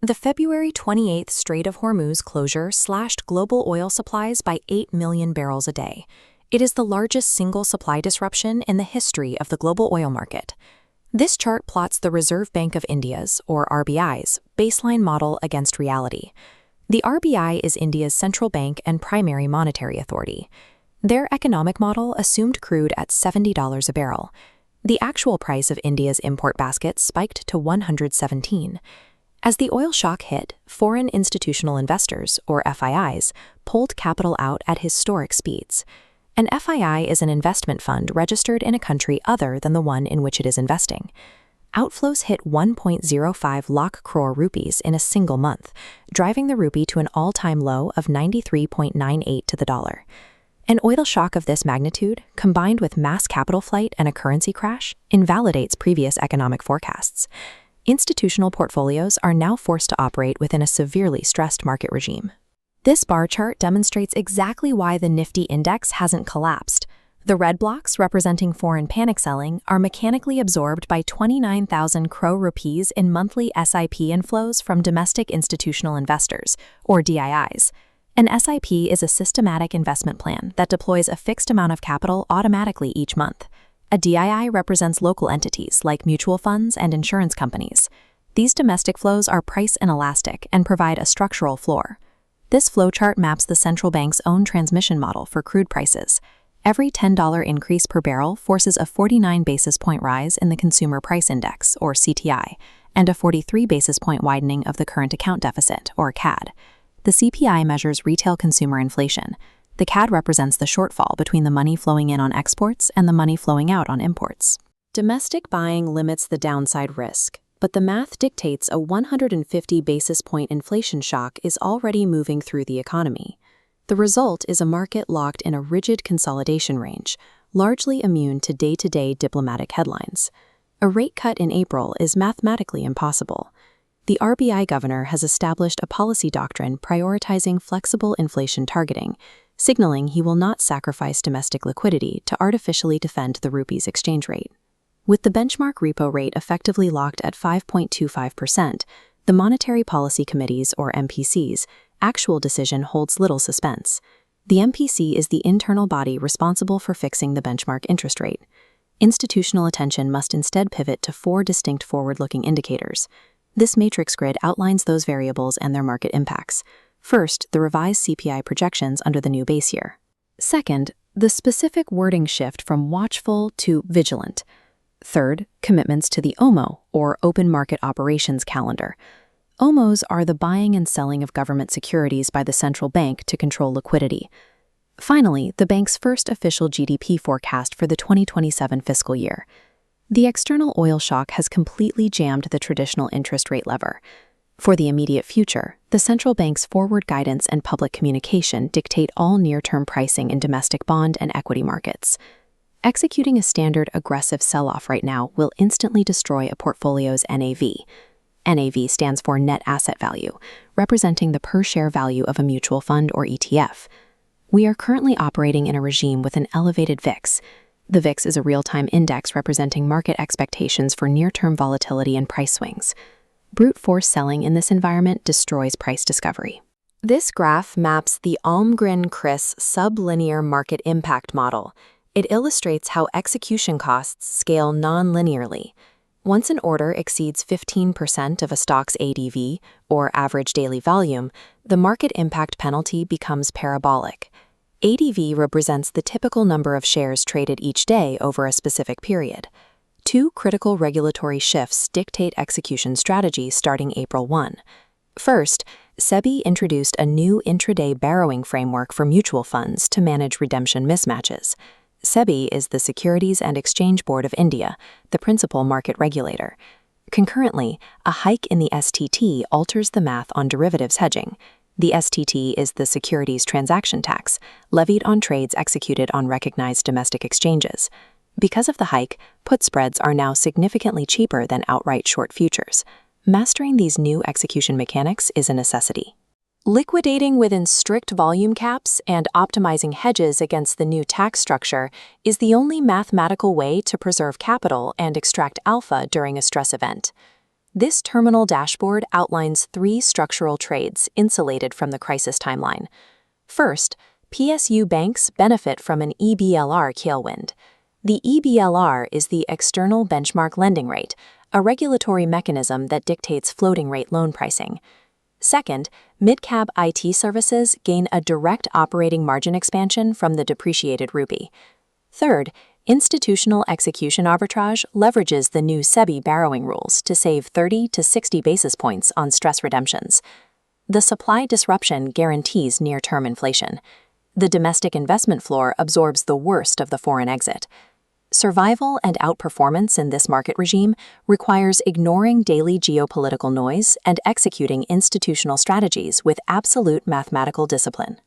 The February 28th Strait of Hormuz closure slashed global oil supplies by 8 million barrels a day. It is the largest single supply disruption in the history of the global oil market. This chart plots the Reserve Bank of India's, or RBI's, baseline model against reality. The RBI is India's central bank and primary monetary authority. Their economic model assumed crude at $70 a barrel. The actual price of India's import basket spiked to $117. As the oil shock hit, foreign institutional investors, or FIIs, pulled capital out at historic speeds. An FII is an investment fund registered in a country other than the one in which it is investing. Outflows hit 1.05 lakh crore rupees in a single month, driving the rupee to an all-time low of 93.98 to the dollar. An oil shock of this magnitude, combined with mass capital flight and a currency crash, invalidates previous economic forecasts. Institutional portfolios are now forced to operate within a severely stressed market regime. This bar chart demonstrates exactly why the Nifty index hasn't collapsed. The red blocks, representing foreign panic selling, are mechanically absorbed by 29,000 crore rupees in monthly SIP inflows from domestic institutional investors, or DIIs. An SIP is a systematic investment plan that deploys a fixed amount of capital automatically each month. A DII represents local entities like mutual funds and insurance companies. These domestic flows are price inelastic and provide a structural floor. This flowchart maps the central bank's own transmission model for crude prices. Every $10 increase per barrel forces a 49 basis point rise in the Consumer Price Index, or CTI, and a 43 basis point widening of the current account deficit, or CAD. The CPI measures retail consumer inflation. The CAD represents the shortfall between the money flowing in on exports and the money flowing out on imports. Domestic buying limits the downside risk, but the math dictates a 150 basis point inflation shock is already moving through the economy. The result is a market locked in a rigid consolidation range, largely immune to day-to-day diplomatic headlines. A rate cut in April is mathematically impossible. The RBI governor has established a policy doctrine prioritizing flexible inflation targeting, signaling he will not sacrifice domestic liquidity to artificially defend the rupee's exchange rate. With the benchmark repo rate effectively locked at 5.25%, the Monetary Policy Committee's, or MPC's, actual decision holds little suspense. The MPC is the internal body responsible for fixing the benchmark interest rate. Institutional attention must instead pivot to 4 distinct forward-looking indicators. This matrix grid outlines those variables and their market impacts. First, the revised CPI projections under the new base year. Second, the specific wording shift from watchful to vigilant. Third, commitments to the OMO, or Open Market Operations Calendar. OMOs are the buying and selling of government securities by the central bank to control liquidity. Finally, the bank's first official GDP forecast for the 2027 fiscal year. The external oil shock has completely jammed the traditional interest rate lever. For the immediate future, the central bank's forward guidance and public communication dictate all near-term pricing in domestic bond and equity markets. Executing a standard aggressive sell-off right now will instantly destroy a portfolio's NAV. NAV stands for net asset value, representing the per-share value of a mutual fund or ETF. We are currently operating in a regime with an elevated VIX. The VIX is a real-time index representing market expectations for near-term volatility and price swings. Brute force selling in this environment destroys price discovery. This graph maps the Almgren-Kris sublinear market impact model. It illustrates how execution costs scale non-linearly. Once an order exceeds 15% of a stock's ADV, or average daily volume, the market impact penalty becomes parabolic. ADV represents the typical number of shares traded each day over a specific period. 2 critical regulatory shifts dictate execution strategy starting April 1. First, SEBI introduced a new intraday borrowing framework for mutual funds to manage redemption mismatches. SEBI is the Securities and Exchange Board of India, the principal market regulator. Concurrently, a hike in the STT alters the math on derivatives hedging. The STT is the Securities Transaction Tax, levied on trades executed on recognized domestic exchanges. Because of the hike, put spreads are now significantly cheaper than outright short futures. Mastering these new execution mechanics is a necessity. Liquidating within strict volume caps and optimizing hedges against the new tax structure is the only mathematical way to preserve capital and extract alpha during a stress event. This terminal dashboard outlines 3 structural trades insulated from the crisis timeline. First, PSU banks benefit from an EBLR tailwind. The EBLR is the external benchmark lending rate, a regulatory mechanism that dictates floating rate loan pricing. Second, mid-cap IT services gain a direct operating margin expansion from the depreciated rupee. Third, institutional execution arbitrage leverages the new SEBI borrowing rules to save 30 to 60 basis points on stress redemptions. The supply disruption guarantees near-term inflation. The domestic investment floor absorbs the worst of the foreign exit. Survival and outperformance in this market regime requires ignoring daily geopolitical noise and executing institutional strategies with absolute mathematical discipline.